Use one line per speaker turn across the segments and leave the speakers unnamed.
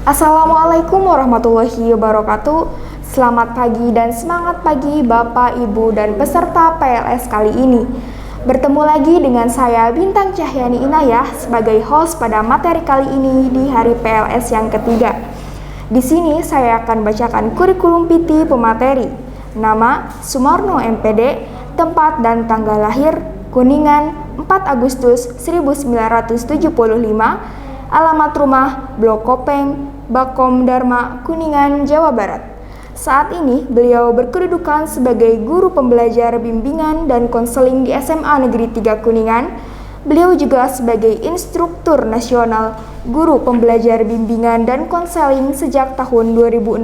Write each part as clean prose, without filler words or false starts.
Assalamualaikum warahmatullahi wabarakatuh. Selamat pagi dan semangat pagi Bapak, Ibu, dan peserta PLS kali ini. Bertemu lagi dengan saya Bintang Cahyani Inayah sebagai host pada materi kali ini di hari PLS yang ketiga. Di sini saya akan bacakan kurikulum PT pemateri. Nama Sumarno MPD, tempat dan tanggal lahir Kuningan 4 Agustus 1975, alamat rumah Blok Kopeng, Bakom Dharma, Kuningan, Jawa Barat. Saat ini beliau berkedudukan sebagai guru pembelajar bimbingan dan konseling di SMA Negeri 3 Kuningan. Beliau juga sebagai instruktur nasional guru pembelajar bimbingan dan konseling sejak tahun 2016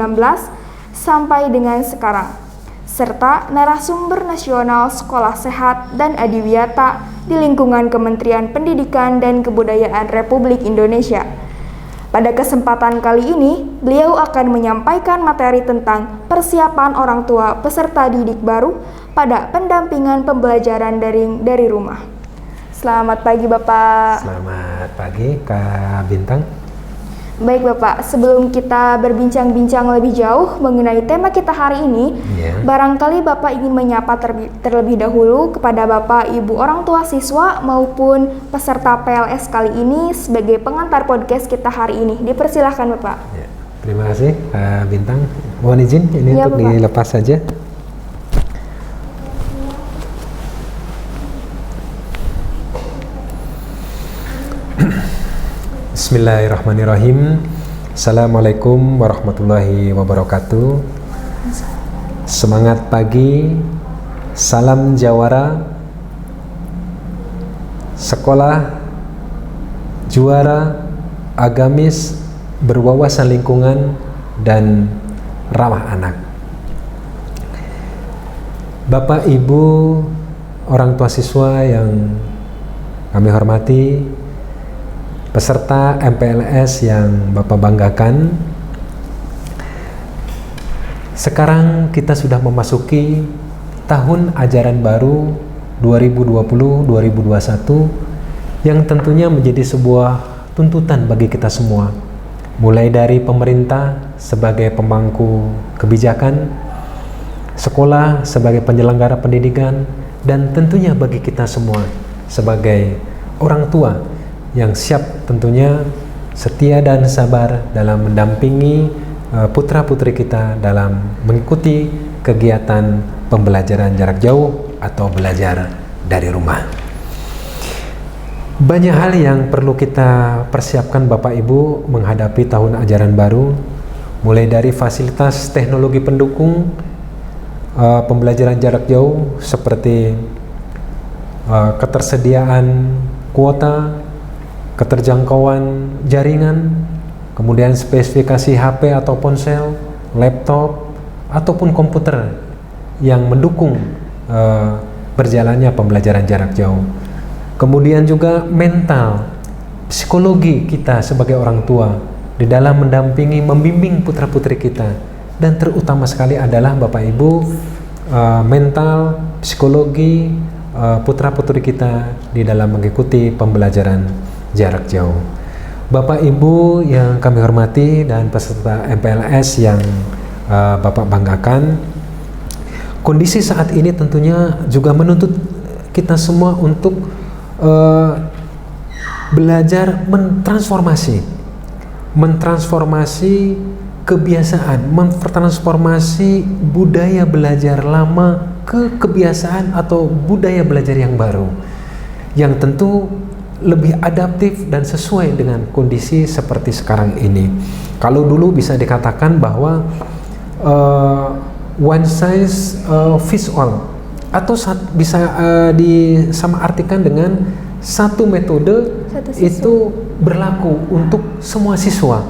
sampai dengan sekarang, serta narasumber nasional Sekolah Sehat dan Adiwiyata di lingkungan Kementerian Pendidikan dan Kebudayaan Republik Indonesia. Pada kesempatan kali ini, beliau akan menyampaikan materi tentang persiapan orang tua peserta didik baru pada pendampingan pembelajaran daring dari rumah. Selamat pagi Bapak.
Selamat pagi Kak Bintang.
Baik Bapak, sebelum kita berbincang-bincang lebih jauh mengenai tema kita hari ini, barangkali Bapak ingin menyapa terlebih dahulu kepada Bapak, Ibu, orang tua siswa maupun peserta PLS kali ini sebagai pengantar podcast kita hari ini. Dipersilahkan Bapak.
Ya, terima kasih Kak Bintang. Mohon izin ini untuk Bapak dilepas saja. Bismillahirrahmanirrahim. Assalamualaikum warahmatullahi wabarakatuh. Semangat pagi, salam jawara, sekolah juara, agamis, berwawasan lingkungan, dan ramah anak. Bapak, Ibu, orang tua siswa yang kami hormati, peserta MPLS yang Bapak banggakan, sekarang kita sudah memasuki tahun ajaran baru 2020-2021 yang tentunya menjadi sebuah tuntutan bagi kita semua, mulai dari pemerintah sebagai pemangku kebijakan, sekolah sebagai penyelenggara pendidikan, dan tentunya bagi kita semua sebagai orang tua yang siap tentunya setia dan sabar dalam mendampingi putra-putri kita dalam mengikuti kegiatan pembelajaran jarak jauh atau belajar dari rumah. Banyak hal yang perlu kita persiapkan Bapak Ibu menghadapi tahun ajaran baru, mulai dari fasilitas teknologi pendukung pembelajaran jarak jauh seperti ketersediaan kuota, keterjangkauan jaringan, kemudian spesifikasi HP atau ponsel, laptop, ataupun komputer yang mendukung berjalannya pembelajaran jarak jauh. Kemudian juga mental, psikologi kita sebagai orang tua di dalam mendampingi, membimbing putra-putri kita, dan terutama sekali adalah Bapak Ibu, mental, psikologi putra-putri kita di dalam mengikuti pembelajaran jarak jauh. Bapak Ibu yang kami hormati dan peserta MPLS yang Bapak banggakan, kondisi saat ini tentunya juga menuntut kita semua untuk belajar mentransformasi kebiasaan, mentransformasi budaya belajar lama ke kebiasaan atau budaya belajar yang baru, yang tentu lebih adaptif dan sesuai dengan kondisi seperti sekarang ini. Kalau dulu bisa dikatakan bahwa one size fits all, atau bisa disamaartikan dengan satu metode itu berlaku untuk semua siswa.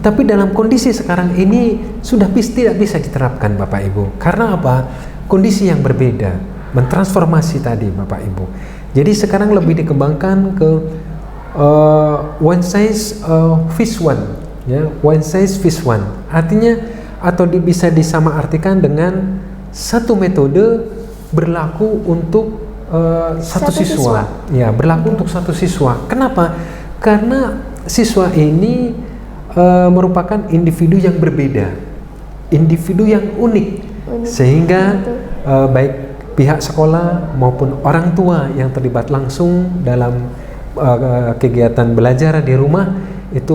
Tapi dalam kondisi sekarang ini sudah tidak bisa diterapkan Bapak Ibu. Karena apa? Kondisi yang berbeda, mentransformasi tadi Bapak Ibu. Jadi sekarang lebih dikembangkan ke one size fits one, ya, one size fits one. Artinya atau bisa disamaartikan dengan satu metode berlaku untuk satu siswa. Ya, berlaku untuk satu siswa. Kenapa? Karena siswa ini merupakan individu yang berbeda, individu yang unik. Sehingga baik pihak sekolah maupun orang tua yang terlibat langsung dalam kegiatan belajar di rumah itu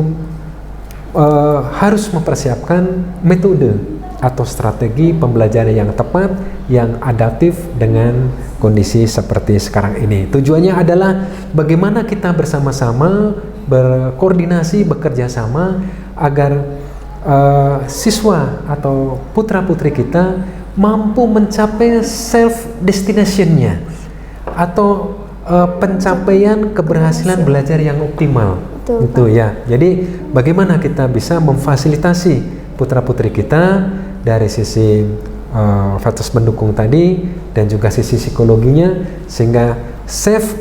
harus mempersiapkan metode atau strategi pembelajaran yang tepat, yang adaptif dengan kondisi seperti sekarang ini. Tujuannya adalah bagaimana kita bersama-sama berkoordinasi, bekerja sama agar siswa atau putra-putri kita mampu mencapai self destination-nya atau pencapaian keberhasilan belajar yang optimal. Itu ya. Jadi bagaimana kita bisa memfasilitasi putra-putri kita dari sisi faktor mendukung tadi dan juga sisi psikologinya, sehingga self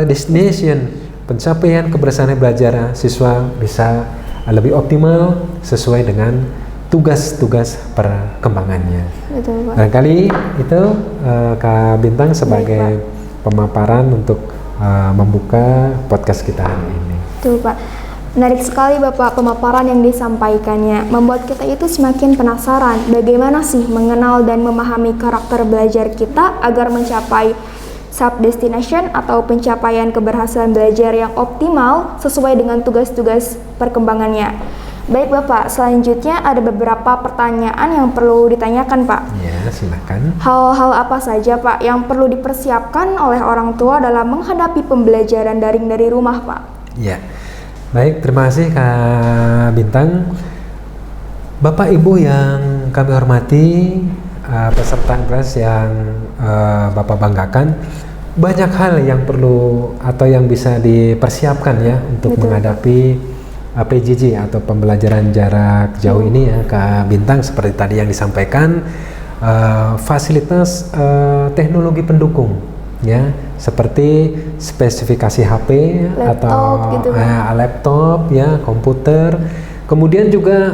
destination, pencapaian keberhasilan belajar siswa bisa lebih optimal sesuai dengan tugas-tugas perkembangannya.
Betul, Pak.
Barangkali itu Kak Bintang sebagai pemaparan untuk membuka podcast kita hari ini.
Betul, Pak. Menarik sekali Bapak pemaparan yang disampaikannya, membuat kita itu semakin penasaran bagaimana sih mengenal dan memahami karakter belajar kita agar mencapai self destination atau pencapaian keberhasilan belajar yang optimal sesuai dengan tugas-tugas perkembangannya. Baik Bapak, selanjutnya ada beberapa pertanyaan yang perlu ditanyakan Pak.
Ya, silakan.
Hal-hal apa saja Pak yang perlu dipersiapkan oleh orang tua dalam menghadapi pembelajaran daring dari rumah Pak?
Ya, baik, terima kasih Kak Bintang. Bapak Ibu yang kami hormati, peserta kelas yang Bapak banggakan, banyak hal yang perlu atau yang bisa dipersiapkan ya untuk menghadapi PJJ atau pembelajaran jarak jauh ini ya Kak Bintang. Seperti tadi yang disampaikan, fasilitas teknologi pendukung ya, seperti spesifikasi HP atau
gitu,
laptop ya, komputer, kemudian juga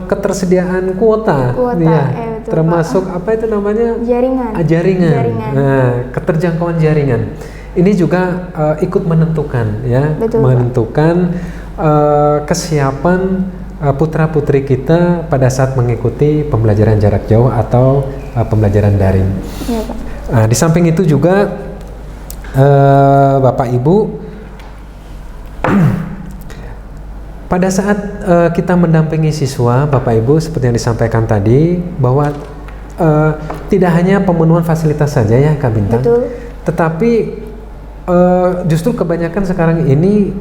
ketersediaan kuota ya,
betul,
termasuk
Pak.
apa itu namanya,
jaringan.
Nah, keterjangkauan jaringan ini juga ikut menentukan ya,
betul,
menentukan kesiapan putra-putri kita pada saat mengikuti pembelajaran jarak jauh atau pembelajaran daring.
Ya, Pak.
Di samping itu juga Bapak Ibu, pada saat kita mendampingi siswa, Bapak Ibu, seperti yang disampaikan tadi, bahwa tidak hanya pemenuhan fasilitas saja ya Kak Bintang,
Betul.
tetapi justru kebanyakan sekarang ini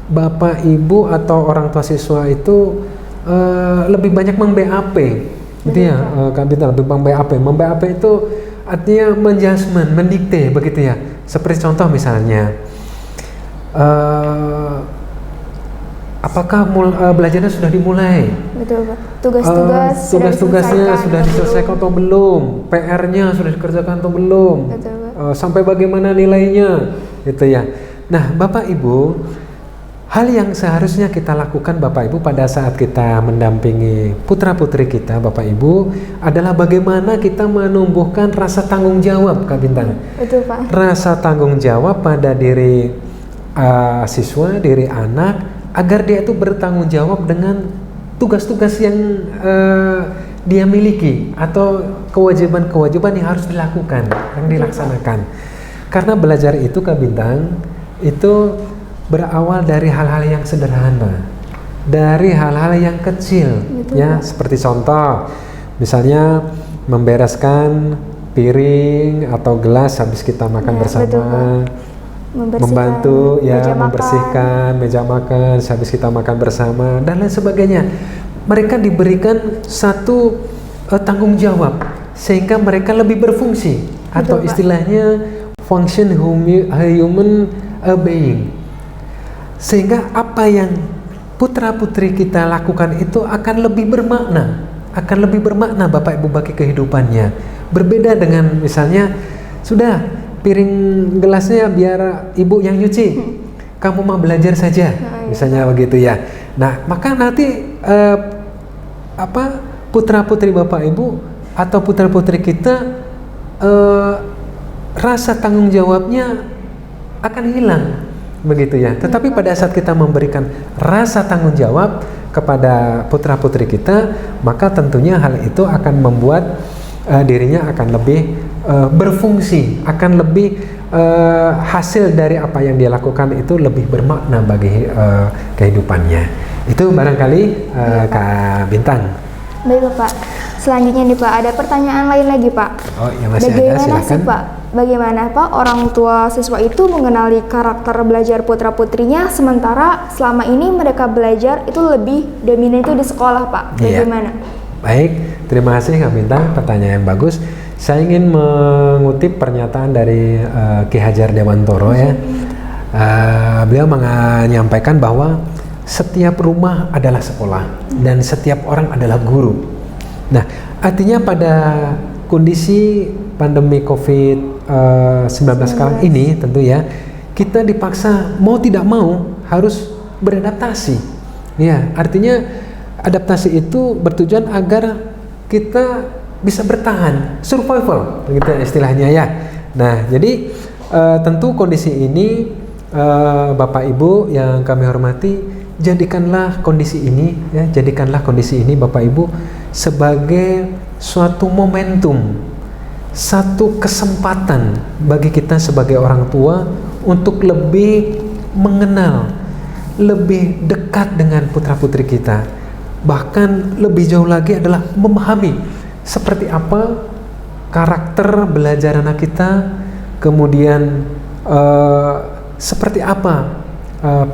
Bapak Ibu atau orang tua siswa itu lebih banyak mem-BAP, gitu ya Kak Bintang, lebih mem-BAP. Mem-BAP itu artinya menjudgment, mendikte begitu ya. Seperti contoh misalnya, apakah belajarnya sudah dimulai?
Betul Pak. Tugas-tugasnya
sudah diselesaikan atau belum? PR-nya sudah dikerjakan atau belum?
Betul, Pak.
Sampai bagaimana nilainya? Gitu ya. Nah, Bapak Ibu, hal yang seharusnya kita lakukan Bapak Ibu pada saat kita mendampingi putra-putri kita Bapak Ibu adalah bagaimana kita menumbuhkan rasa tanggung jawab Kak Bintang.
Betul Pak.
Rasa tanggung jawab pada diri siswa, diri anak, agar dia itu bertanggung jawab dengan tugas-tugas yang dia miliki atau kewajiban-kewajiban yang harus dilakukan, yang dilaksanakan. Karena belajar itu Kak Bintang itu berawal dari hal-hal yang sederhana, dari hal-hal yang kecil.
Betul,
ya,
Pak.
seperti contoh misalnya membereskan piring atau gelas habis kita makan bersama,
betul, Pak.
membantu ya
meja
membersihkan meja makan habis kita makan bersama dan lain sebagainya. Mereka diberikan satu tanggung jawab sehingga mereka lebih berfungsi, atau
Pak.
istilahnya function human being, sehingga apa yang putra-putri kita lakukan itu akan lebih bermakna Bapak Ibu bagi kehidupannya. Berbeda dengan misalnya, sudah piring gelasnya biar ibu yang nyuci, kamu mau belajar saja, misalnya begitu ya. Nah, maka nanti putra-putri Bapak Ibu atau putra-putri kita rasa tanggung jawabnya akan hilang. begitu ya. Tetapi pada saat kita memberikan rasa tanggung jawab kepada putra-putri kita, maka tentunya hal itu akan membuat dirinya akan lebih berfungsi, akan lebih hasil dari apa yang dia lakukan itu lebih bermakna bagi kehidupannya. Itu barangkali Kak Bintang.
Baik Bapak. Selanjutnya nih Pak, ada pertanyaan lain lagi Pak.
Oh, yang masih
Bagaimana
ada, silakan.
sih Pak? Bagaimana Pak orang tua siswa itu mengenali karakter belajar putra-putrinya sementara selama ini mereka belajar itu lebih dominan itu di sekolah Pak? Bagaimana?
Baik, terima kasih Kak Bintang, pertanyaan yang bagus. Saya ingin mengutip pernyataan dari Ki Hajar Dewantoro ya. Beliau menyampaikan bahwa setiap rumah adalah sekolah dan setiap orang adalah guru. Nah, artinya pada kondisi pandemi COVID-19 sekarang ini tentu ya, kita dipaksa mau tidak mau harus beradaptasi. Ya, artinya adaptasi itu bertujuan agar kita bisa bertahan, survival, begitu istilahnya ya. Nah, jadi tentu kondisi ini Bapak Ibu yang kami hormati, jadikanlah kondisi ini Bapak Ibu sebagai suatu momentum, satu kesempatan bagi kita sebagai orang tua untuk lebih mengenal, lebih dekat dengan putra-putri kita. Bahkan lebih jauh lagi adalah memahami seperti apa karakter belajar anak kita, kemudian seperti apa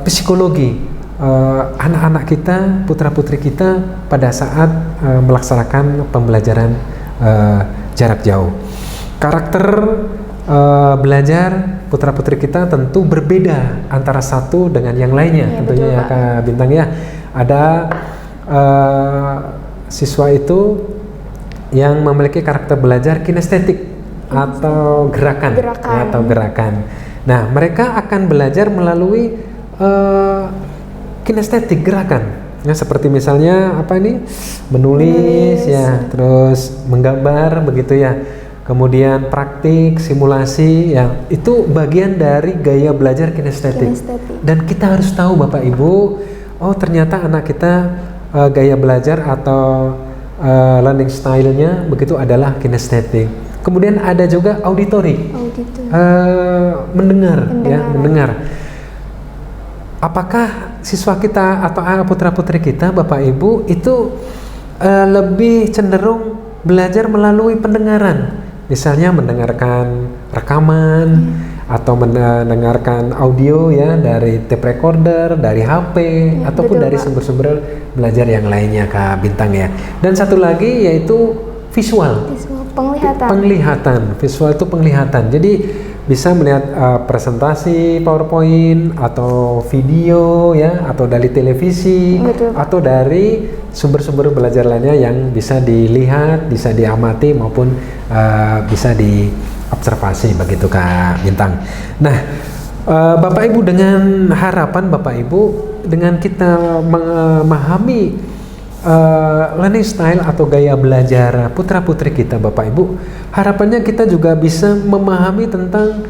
psikologi anak-anak kita, putra-putri kita pada saat melaksanakan pembelajaran jarak jauh. Karakter belajar putra-putri kita tentu berbeda antara satu dengan yang lainnya, tentunya ya Kak Bintang ya. Ada siswa itu yang memiliki karakter belajar kinestetik atau gerakan. Nah, mereka akan belajar melalui kinestetik, gerakan. Ya, seperti misalnya menulis ya, terus menggambar begitu ya. Kemudian praktik, simulasi ya, itu bagian dari gaya belajar kinestetik. Dan kita harus tahu Bapak Ibu, oh ternyata anak kita gaya belajar atau learning style-nya begitu adalah kinestetik. Kemudian ada juga auditory. Mendengar. Apakah siswa kita atau putra-putri kita, Bapak Ibu, itu lebih cenderung belajar melalui pendengaran, misalnya mendengarkan rekaman atau mendengarkan audio ya dari tape recorder, dari HP ataupun dari sumber-sumber belajar yang lainnya Kak Bintang ya. Dan satu lagi yaitu visual. Penglihatan. Visual itu penglihatan. Jadi bisa melihat presentasi PowerPoint atau video ya, atau dari televisi atau dari sumber-sumber belajar lainnya yang bisa dilihat, bisa diamati maupun bisa diobservasi begitu Kak Bintang. Nah, Bapak Ibu, dengan harapan Bapak Ibu dengan kita memahami learning style atau gaya belajar putra-putri kita Bapak Ibu, harapannya kita juga bisa memahami tentang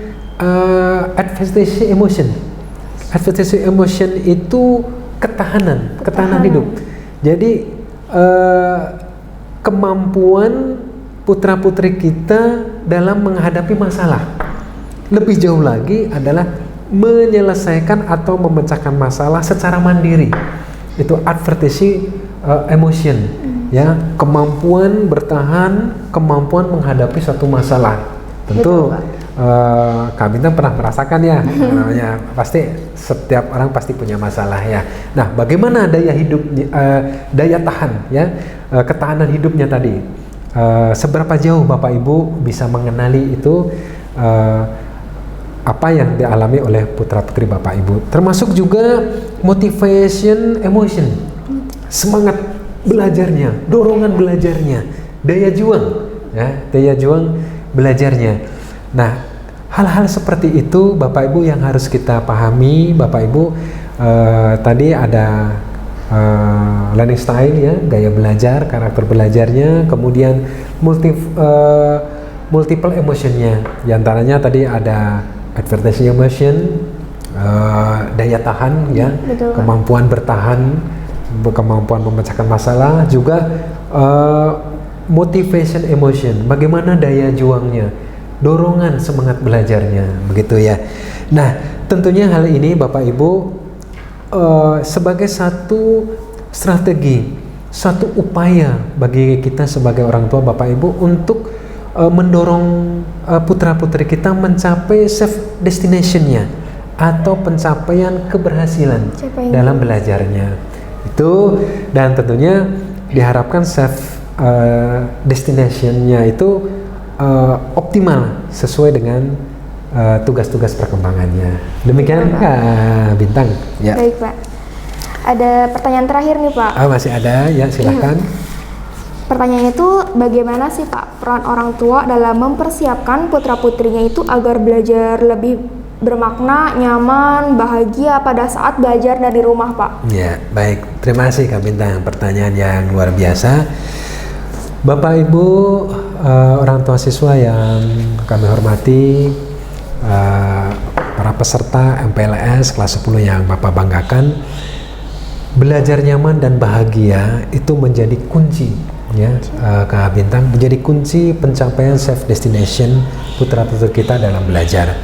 advantage emotion. Advantage emotion itu ketahanan hidup. Jadi kemampuan putra-putri kita dalam menghadapi masalah. Lebih jauh lagi adalah menyelesaikan atau memecahkan masalah secara mandiri. Itu advantage emotion, ya, kemampuan bertahan, kemampuan menghadapi suatu masalah. Tentu Kak Bintang pernah merasakan ya, namanya pasti setiap orang pasti punya masalah ya. Nah, bagaimana daya hidup, daya tahan, ya, ketahanan hidupnya tadi? Seberapa jauh Bapak Ibu bisa mengenali itu apa yang dialami oleh putra-putri Bapak Ibu? Termasuk juga motivation emotion. Semangat belajarnya, dorongan belajarnya, daya juang, ya, daya juang belajarnya. Nah, hal-hal seperti itu Bapak Ibu yang harus kita pahami. Bapak Ibu, tadi ada learning style ya, gaya belajar, karakter belajarnya, kemudian multiple emotionnya. Di antaranya tadi ada advertising emotion, daya tahan ya,
Betul, Pak.
kemampuan bertahan, kemampuan memecahkan masalah, juga motivation emotion, bagaimana daya juangnya, dorongan semangat belajarnya, begitu ya. Nah, tentunya hal ini Bapak Ibu sebagai satu strategi, satu upaya bagi kita sebagai orang tua Bapak Ibu untuk mendorong putra-putri kita mencapai self destination-nya atau pencapaian keberhasilan dalam belajarnya. Itu, dan tentunya diharapkan self destination-nya itu optimal sesuai dengan tugas-tugas perkembangannya. Demikian Kak Bintang. Ya.
Baik, Pak. Ada pertanyaan terakhir nih, Pak.
Masih ada, ya silakan.
Pertanyaannya itu, bagaimana sih Pak peran orang tua dalam mempersiapkan putra-putrinya itu agar belajar lebih bermakna, nyaman, bahagia pada saat belajar dari rumah, Pak?
Ya, baik. Terima kasih Kak Bintang, pertanyaan yang luar biasa. Bapak Ibu, orang tua siswa yang kami hormati, para peserta MPLS kelas 10 yang Bapak banggakan, belajar nyaman dan bahagia itu menjadi kunci ya, Kak Bintang, menjadi kunci pencapaian self destination putra-putri kita dalam belajar,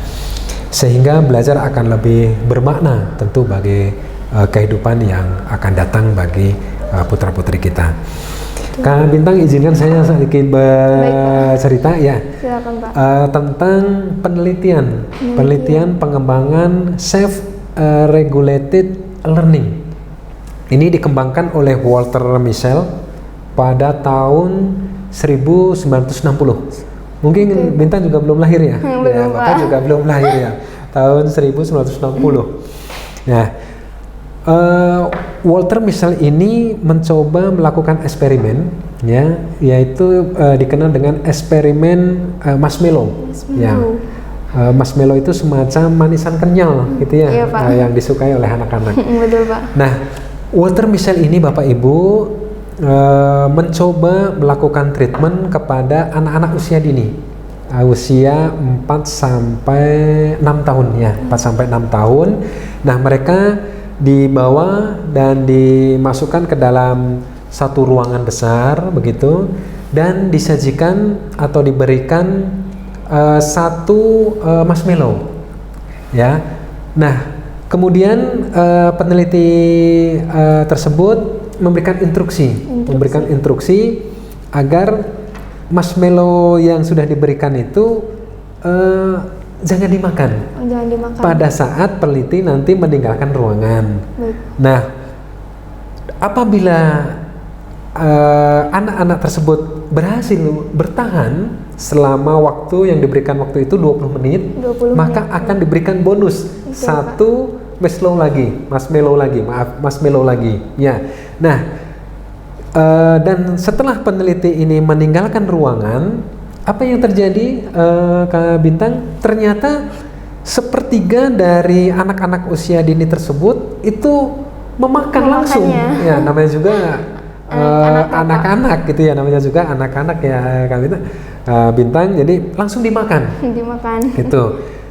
sehingga belajar akan lebih bermakna tentu bagi kehidupan yang akan datang bagi putra-putri kita. Kak Bintang, izinkan saya sedikit bercerita ya.
Silakan, Pak.
Tentang penelitian pengembangan self regulated learning. Ini dikembangkan oleh Walter Mischel pada tahun 1960. Mungkin Bintang juga belum lahir ya? Ya, Bapak juga belum lahir ya. Tahun 1960. Nah, Walter Mischel ini mencoba melakukan eksperimen, ya, yaitu dikenal dengan eksperimen marshmallow. Ya, marshmallow itu semacam manisan kenyal, gitu ya,
Iya, Pak.
yang disukai oleh anak-anak.
Betul, Pak.
Nah, Walter Mischel ini Bapak Ibu mencoba melakukan treatment kepada anak-anak usia dini, usia 4 sampai 6 tahun ya, 4 sampai 6 tahun. Nah, mereka dibawa dan dimasukkan ke dalam satu ruangan besar begitu, dan disajikan atau diberikan satu marshmallow ya. Nah, kemudian peneliti tersebut memberikan instruksi agar marshmallow yang sudah diberikan itu jangan dimakan.
Jangan dimakan.
Pada saat peneliti nanti meninggalkan ruangan.
Baik.
Nah, apabila anak-anak tersebut berhasil bertahan selama waktu yang diberikan waktu itu 20 menit, maka akan diberikan bonus satu marshmallow lagi. Ya. Nah, dan setelah peneliti ini meninggalkan ruangan, apa yang terjadi, Kak Bintang? Ternyata sepertiga dari anak-anak usia dini tersebut itu memakan langsung. Ya, namanya juga anak-anak gitu ya, namanya juga anak-anak ya, Kak Bintang. Jadi langsung dimakan. Gitu.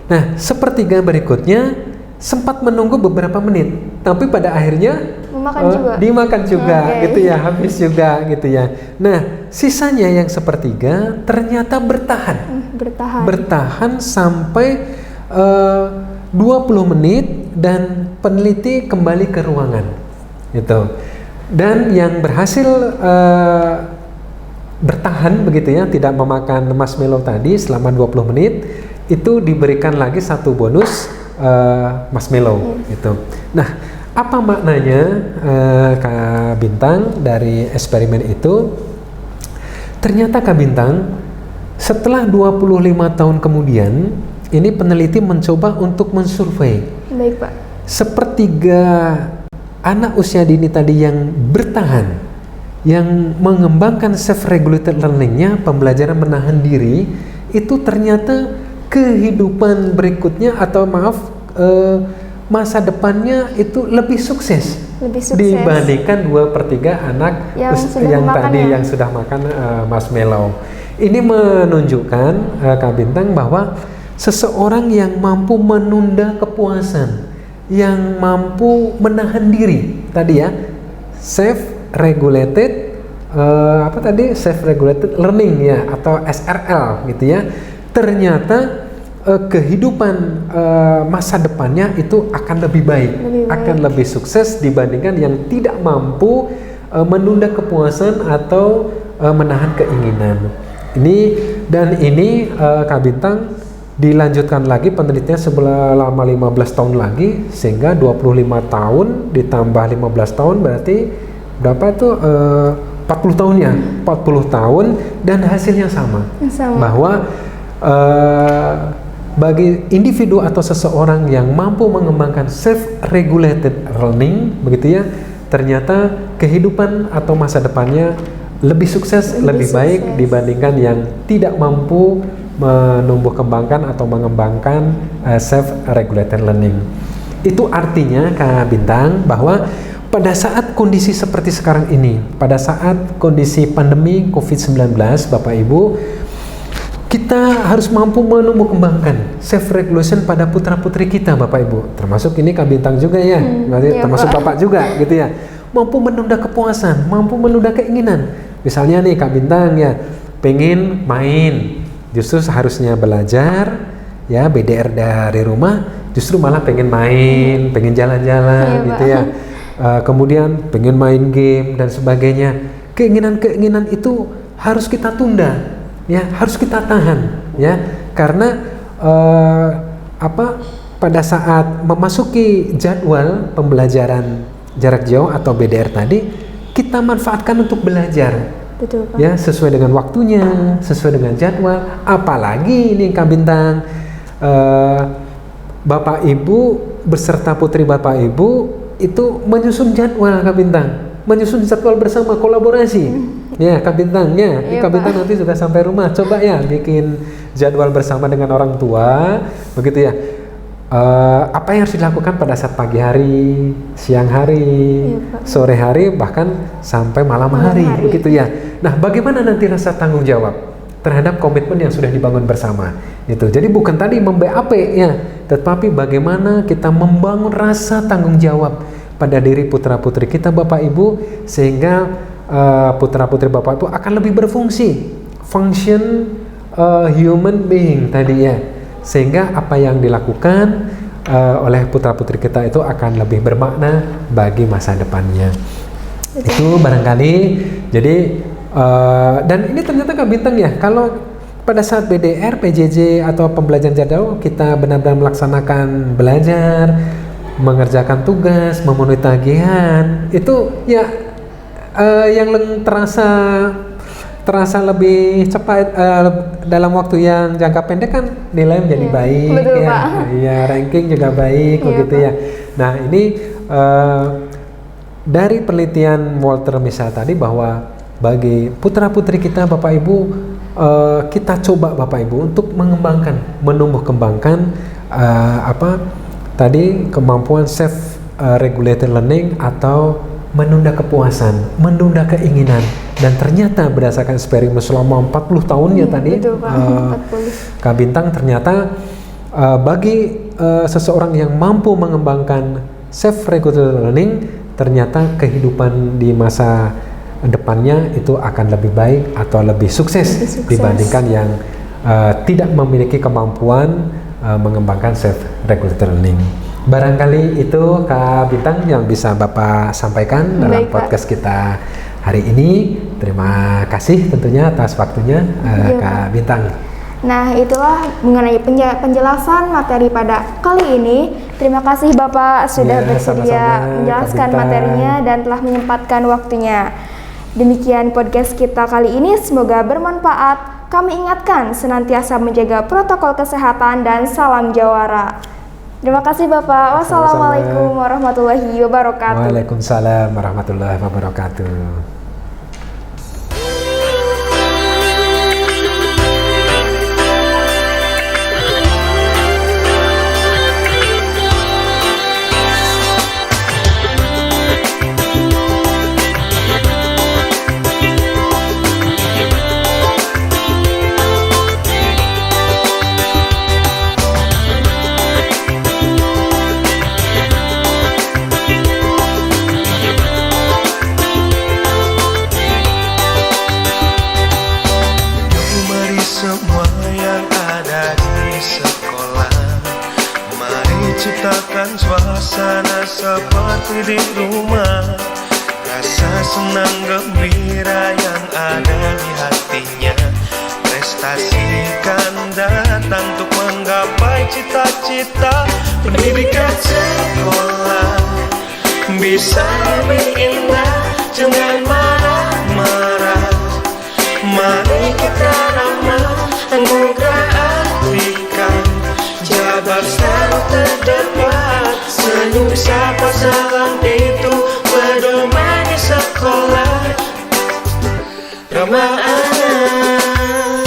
Nah, sepertiga berikutnya sempat menunggu beberapa menit, tapi pada akhirnya dimakan juga, gitu ya, habis juga, gitu ya. Nah, sisanya yang sepertiga ternyata bertahan sampai 20 menit, dan peneliti kembali ke ruangan, gitu. Dan yang berhasil bertahan begitu ya, tidak memakan marshmallow tadi selama 20 menit, itu diberikan lagi satu bonus marshmallow gitu. Nah, apa maknanya, Kak Bintang, dari eksperimen itu? Ternyata Kak Bintang, setelah 25 tahun kemudian, ini peneliti mencoba untuk mensurvei.
Baik, Pak.
Sepertiga anak usia dini tadi yang bertahan, yang mengembangkan self-regulated learning-nya, pembelajaran menahan diri, itu ternyata kehidupan berikutnya atau masa depannya itu lebih sukses dibandingkan 2/3 anak yang sudah makan marshmallow. Ini menunjukkan, Kak Bintang, bahwa seseorang yang mampu menunda kepuasan, yang mampu menahan diri tadi ya, self-regulated self-regulated learning ya, atau SRL gitu ya. Ternyata kehidupan masa depannya itu akan lebih baik, akan lebih sukses dibandingkan yang tidak mampu menunda kepuasan atau menahan keinginan. Ini Kak Bintang dilanjutkan lagi penelitian selama 15 tahun lagi, sehingga 25 tahun ditambah 15 tahun berarti berapa tuh 40 tahun ya, 40 tahun, dan hasilnya sama. Bahwa bagi individu atau seseorang yang mampu mengembangkan self-regulated learning begitu ya, ternyata kehidupan atau masa depannya lebih sukses, lebih baik dibandingkan yang tidak mampu menumbuh kembangkan atau mengembangkan self-regulated learning. Itu artinya Kak Bintang bahwa pada saat kondisi seperti sekarang ini, pada saat kondisi pandemi COVID-19 Bapak Ibu, kita harus mampu menumbuh kembangkan self-regulation pada putra-putri kita Bapak Ibu. Termasuk ini Kak Bintang juga ya, termasuk Bapak juga gitu ya. Mampu menunda kepuasan, mampu menunda keinginan. Misalnya nih Kak Bintang ya, pengen main, justru seharusnya belajar ya, BDR dari rumah, justru malah pengen main, pengen jalan-jalan gitu ya. Kemudian pengen main game dan sebagainya. Keinginan-keinginan itu harus kita tunda ya, harus kita tahan ya, karena pada saat memasuki jadwal pembelajaran jarak jauh atau BDR tadi, kita manfaatkan untuk belajar.
Betul, Pak.
Ya, sesuai dengan waktunya, sesuai dengan jadwal. Apalagi ini Kak Bintang, Bapak Ibu beserta putri Bapak Ibu itu menyusun jadwal Kak Bintang, menyusun jadwal bersama, kolaborasi. Ya Kak Bintang ya, Kak Bintang nanti sudah sampai rumah, coba ya bikin jadwal bersama dengan orang tua, begitu ya. Apa yang harus dilakukan pada saat pagi hari, siang hari, sore hari, bahkan sampai malam hari, begitu ya. Nah, bagaimana nanti rasa tanggung jawab terhadap komitmen yang sudah dibangun bersama? Itu. Jadi bukan tadi mem-BAP ya, tetapi bagaimana kita membangun rasa tanggung jawab pada diri putra-putri kita Bapak Ibu, sehingga putra-putri Bapak itu akan lebih berfungsi, function human being tadi ya. Sehingga apa yang dilakukan oleh putra-putri kita itu akan lebih bermakna bagi masa depannya. Itu barangkali. Jadi dan ini ternyata Kak Bintang ya, kalau pada saat BDR, PJJ atau pembelajaran jarak jauh kita benar-benar melaksanakan belajar, mengerjakan tugas, memenuhi tagihan, itu ya yang terasa lebih cepat dalam waktu yang jangka pendek kan nilai menjadi baik.
Betul,
ya,
Pak.
ya ranking juga baik begitu
Pak.
ya. Nah ini dari penelitian Walter Mischel tadi bahwa bagi putra putri kita Bapak Ibu, kita coba Bapak Ibu untuk mengembangkan, menumbuh kembangkan kemampuan self regulated learning atau menunda kepuasan, menunda keinginan. Dan ternyata berdasarkan eksperimen selama 40 tahun ya tadi,
betul, Pak. 40.
Kak Bintang, ternyata bagi seseorang yang mampu mengembangkan self-regulated learning, ternyata kehidupan di masa depannya itu akan lebih baik atau lebih sukses dibandingkan yang tidak memiliki kemampuan mengembangkan self-regulated learning. Barangkali itu Kak Bintang yang bisa Bapak sampaikan dalam podcast kita hari ini. Terima kasih tentunya atas waktunya Kak Bintang.
Nah, itulah mengenai penjelasan materi pada kali ini. Terima kasih Bapak sudah bersedia menjelaskan materinya dan telah menyempatkan waktunya. Demikian podcast kita kali ini, semoga bermanfaat. Kami ingatkan senantiasa menjaga protokol kesehatan dan salam jawara. Terima kasih Bapak. Wassalamualaikum warahmatullahi wabarakatuh.
Waalaikumsalam warahmatullahi wabarakatuh.
seperti di rumah. Rasa senang gembira yang ada di hatinya. Prestasi kan datang untuk menggapai cita-cita. Pendidikan sekolah bisa lebih indah, jangan marah-marah. Mari kita ramah, anugerah artikan. Jabar selalu terdapat, senyum sapa salam itu pedoman di sekolah. Ramah anak.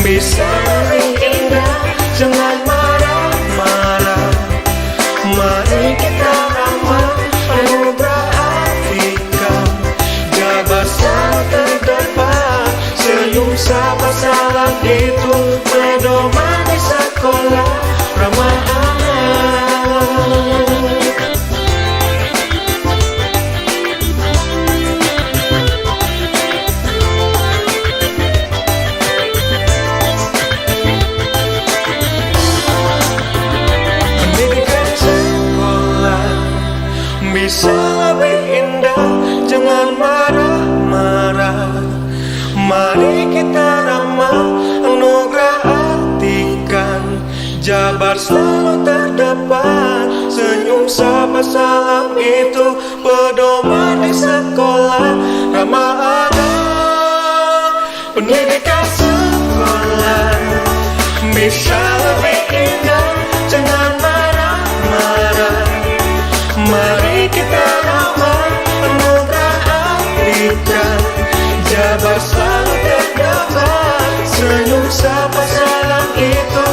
Bisa lebih indah, jangan marah-marah. Mari kita ramah, anugerah artikan. Jabar selalu terdapat, senyum sapa salam itu pedoman di sekolah. Ramah anak. Bisa lebih indah, jangan marah-marah. Mari kita ramah, anugerah artikan. Jabar selalu terdapat, senyum sapa salam itu pedoman di sekolah. Ramah anak, pendidikan sekolah bisa lebih indah, jangan marah-marah. Mari kita ramah, anugerah artikan. Jabar selalu terdapat, senyum sapa salam itu